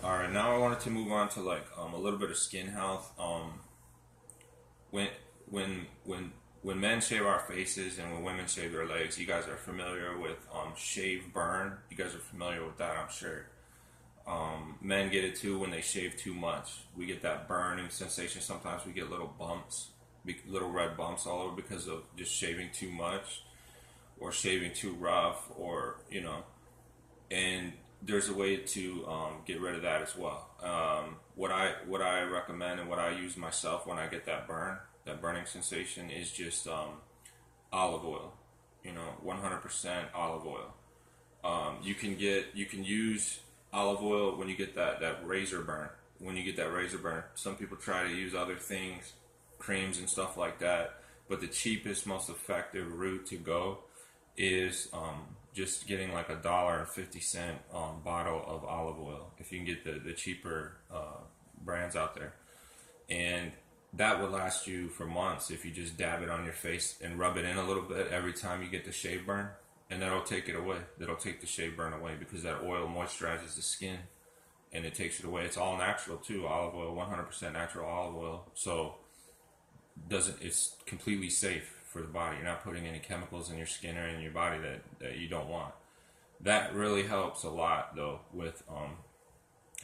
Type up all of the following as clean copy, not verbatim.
All right, now I wanted to move on to like a little bit of skin health. When when when when men shave our faces and when women shave their legs, you guys are familiar with shave burn. You guys are familiar with that, I'm sure. Men get it too when they shave too much. We get that burning sensation. Sometimes we get little bumps, little red bumps all over because of just shaving too much or shaving too rough, or and there's a way to get rid of that as well. What I recommend and what I use myself when I get that burning sensation, is just olive oil. 100% olive oil. You can use olive oil when you get that razor burn. When you get that razor burn, some people try to use other things, creams and stuff like that. But the cheapest, most effective route to go is just getting like $1.50 bottle of olive oil. If you can get the cheaper brands out there, and that would last you for months if you just dab it on your face and rub it in a little bit every time you get the shave burn, and that'll take it away. That'll take the shave burn away because that oil moisturizes the skin and it takes it away. It's all natural too. Olive oil, 100% natural olive oil. So doesn't it's completely safe for the body. You're not putting any chemicals in your skin or in your body that you don't want. That really helps a lot though with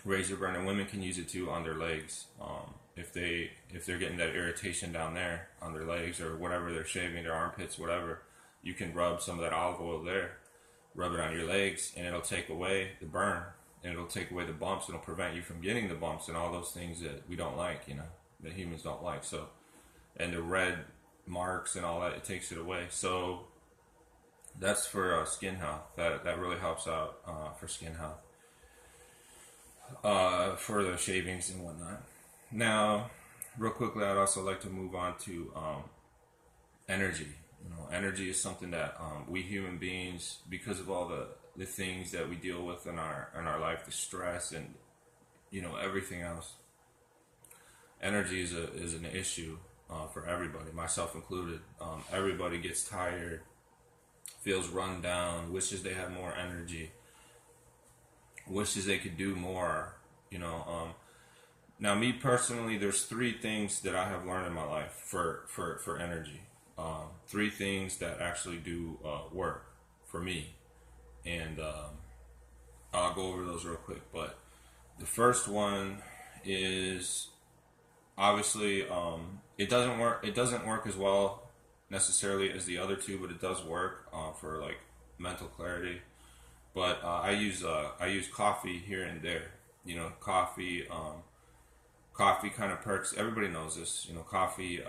razor burn, and women can use it too on their legs. If they're getting that irritation down there on their legs or whatever they're shaving, their armpits, whatever, you can rub some of that olive oil there, rub it on your legs, and it'll take away the burn, and it'll take away the bumps. It'll prevent you from getting the bumps and all those things that we don't like, that humans don't like. So, and the red marks and all that, it takes it away. So that's for skin health. That really helps out for skin health, for the shavings and whatnot. Now, real quickly, I'd also like to move on to energy. Energy is something that we human beings, because of all the things that we deal with in our life, the stress and everything else, energy is an issue for everybody, myself included. Everybody gets tired, feels run down, wishes they had more energy, wishes they could do more. Now, me personally, there's three things that I have learned in my life for energy. Three things that actually do work for me, and I'll go over those real quick. But the first one is obviously it doesn't work. It doesn't work as well necessarily as the other two, but it does work for like mental clarity. But I use coffee here and there. Coffee. Coffee kind of perks. Everybody knows this. Coffee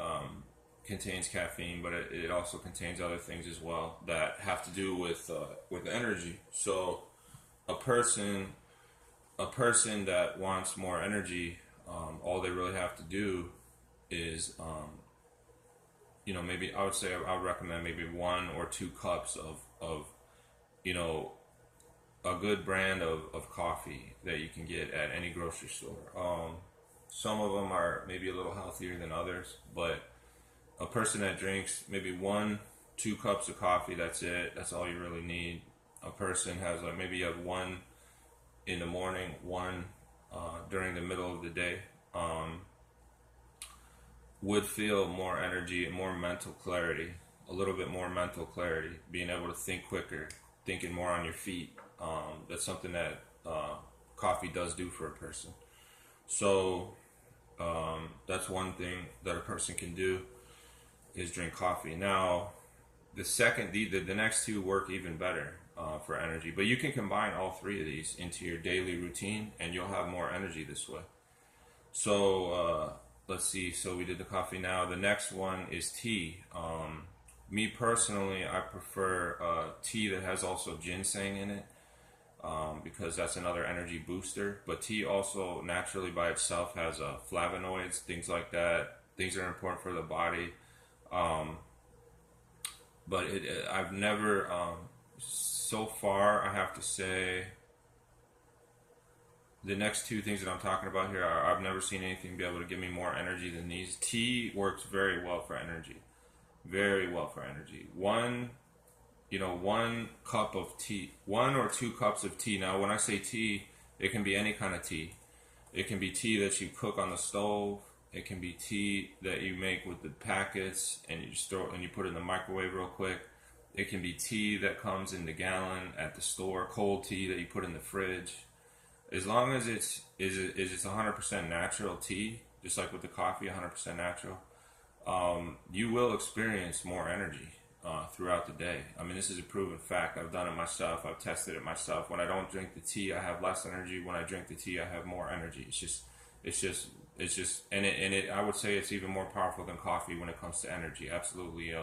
contains caffeine, but it also contains other things as well that have to do with energy. So a person that wants more energy, all they really have to do is maybe I would say I would recommend maybe 1 or 2 cups of a good brand of coffee that you can get at any grocery store. Some of them are maybe a little healthier than others, but a person that drinks maybe 1, 2 cups of coffee, that's it. That's all you really need. A person has like maybe you have one in the morning, one during the middle of the day. Would feel more energy and more mental clarity, a little bit more mental clarity, being able to think quicker, thinking more on your feet. That's something that coffee does do for a person. So that's one thing that a person can do, is drink coffee. Now, the next two work even better for energy, but you can combine all three of these into your daily routine, and you'll have more energy this way. So let's see. So we did the coffee. Now the next one is tea. Me personally, I prefer tea that has also ginseng in it. Because that's another energy booster. But tea also naturally by itself has flavonoids, things like that, things that are important for the body. But I've never, so far, I have to say, the next two things that I'm talking about here, I've never seen anything be able to give me more energy than these. Tea works very well for energy. Very well for energy. 1 cup of tea, 1 or 2 cups of tea. Now, when I say tea, It can be any kind of tea. It can be tea that you cook on the stove. It can be tea that you make with the packets and you just throw and you put it in the microwave real quick. It can be tea that comes in the gallon at the store, cold tea that you put in the fridge. As long as it's 100% natural tea, just like with the coffee, 100% natural, you will experience more energy throughout the day. I mean, this is a proven fact. I've done it myself. I've tested it myself. When I don't drink the tea, I have less energy. When I drink the tea, I have more energy. And I would say it's even more powerful than coffee when it comes to energy. Absolutely.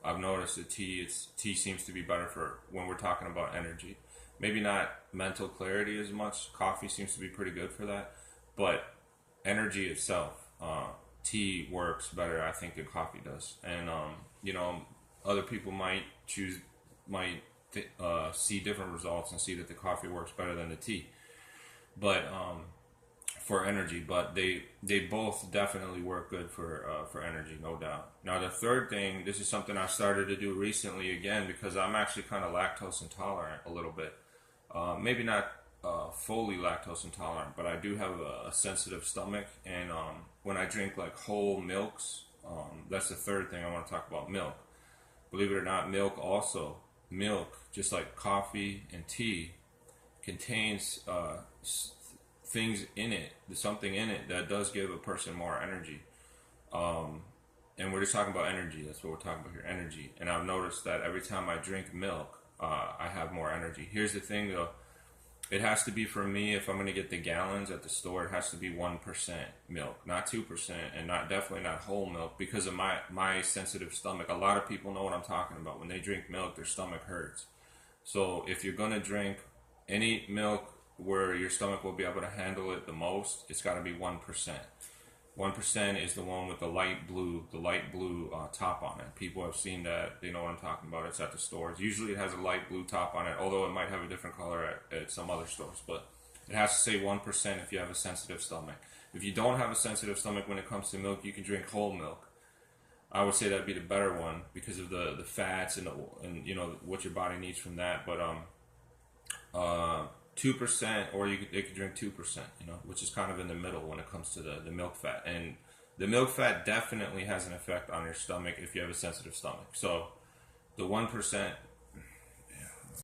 I've noticed that tea seems to be better for when we're talking about energy. Maybe not mental clarity as much. Coffee seems to be pretty good for that, but energy itself, tea works better, I think, than coffee does. And you know, other people might see different results and see that the coffee works better than the tea, but for energy. But they both definitely work good for energy, no doubt. Now the third thing, this is something I started to do recently again because I'm actually kind of lactose intolerant a little bit. Maybe not fully lactose intolerant, but I do have a sensitive stomach, and when I drink like whole milks, that's the third thing I want to talk about. Milk. Believe it or not, milk, just like coffee and tea, contains things in it, something in it that does give a person more energy. And we're just talking about energy. That's what we're talking about here, energy. And I've noticed that every time I drink milk, I have more energy. Here's the thing, though. It has to be, for me, if I'm going to get the gallons at the store, it has to be 1% milk, not 2%, and definitely not whole milk because of my sensitive stomach. A lot of people know what I'm talking about. When they drink milk, their stomach hurts. So if you're going to drink any milk where your stomach will be able to handle it the most, it's got to be 1%. 1% is the one with the light blue top on it. People have seen that. They know what I'm talking about. It's at the stores. Usually it has a light blue top on it, although it might have a different color at some other stores. But it has to say 1% if you have a sensitive stomach. If you don't have a sensitive stomach when it comes to milk, you can drink whole milk. I would say that'd be the better one because of the fats and you know what your body needs from that. But 2%, or they could drink 2%, you know, which is kind of in the middle when it comes to the milk fat. And the milk fat definitely has an effect on your stomach if you have a sensitive stomach. So the 1%